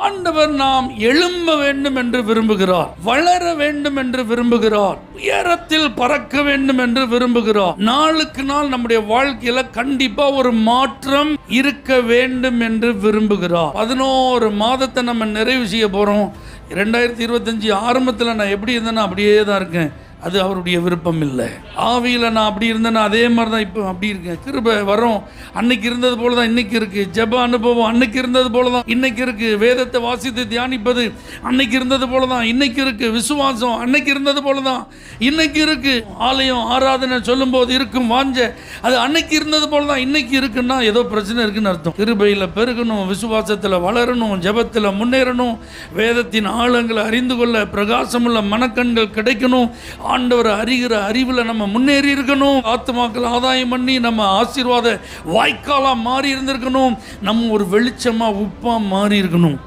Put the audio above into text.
ஆண்டவர் நாம் எழும்ப வேண்டும் என்று விரும்புகிறார், வளர வேண்டும் என்று விரும்புகிறார், உயரத்தில் பறக்க வேண்டும் என்று விரும்புகிறார். நாளுக்கு நாள் நம்முடைய வாழ்க்கையில கண்டிப்பா ஒரு மாற்றம் இருக்க வேண்டும் என்று விரும்புகிறார். 11 மாதத்தை நம்ம நிறைவு செய்ய போறோம். 2025 ஆரம்பத்தில் நான் எப்படி இருந்தேன்னா அப்படியே தான் இருக்கேன். அது அவருடைய விருப்பம் இல்லை. ஆவியில் நான் அப்படி இருந்தேன்னா அதே மாதிரி தான் இப்போ அப்படி இருக்கேன். கிருபை வரும், அன்னைக்கு இருந்தது போல தான் இன்னைக்கு இருக்கு. ஜெப அனுபவம் அன்னைக்கு இருந்தது போல தான் இன்னைக்கு இருக்கு. வேதத்தை வாசித்து தியானிப்பது அன்னைக்கு இருந்தது போல தான் இன்னைக்கு இருக்கு. விசுவாசம் அன்னைக்கு இருந்தது போல தான் இன்னைக்கு இருக்கு. ஆலயம் ஆராதனை சொல்லும் போது இருக்கும் வாஞ்ச அது அன்னைக்கு இருந்தது போல தான் இன்னைக்கு இருக்குன்னா ஏதோ பிரச்சனை இருக்குன்னு அர்த்தம். கிருபையில் பெருகணும், விசுவாசத்தில் வளரணும், ஜெபத்தில் முன்னேறணும், வேதத்தின் ஆழங்களை அறிந்து கொள்ள பிரகாசமுள்ள மனக்கண்கள் கிடைக்கணும், ஆண்டவர் அறிகிற அறிவில் நம்ம முன்னேறி இருக்கணும், ஆத்துமாக்கள் ஆதாயம் பண்ணி நம்ம ஆசீர்வாத வாய்க்காலா மாறி இருந்திருக்கணும், நம்ம ஒரு வெளிச்சமா உப்பா மாறி இருக்கணும்.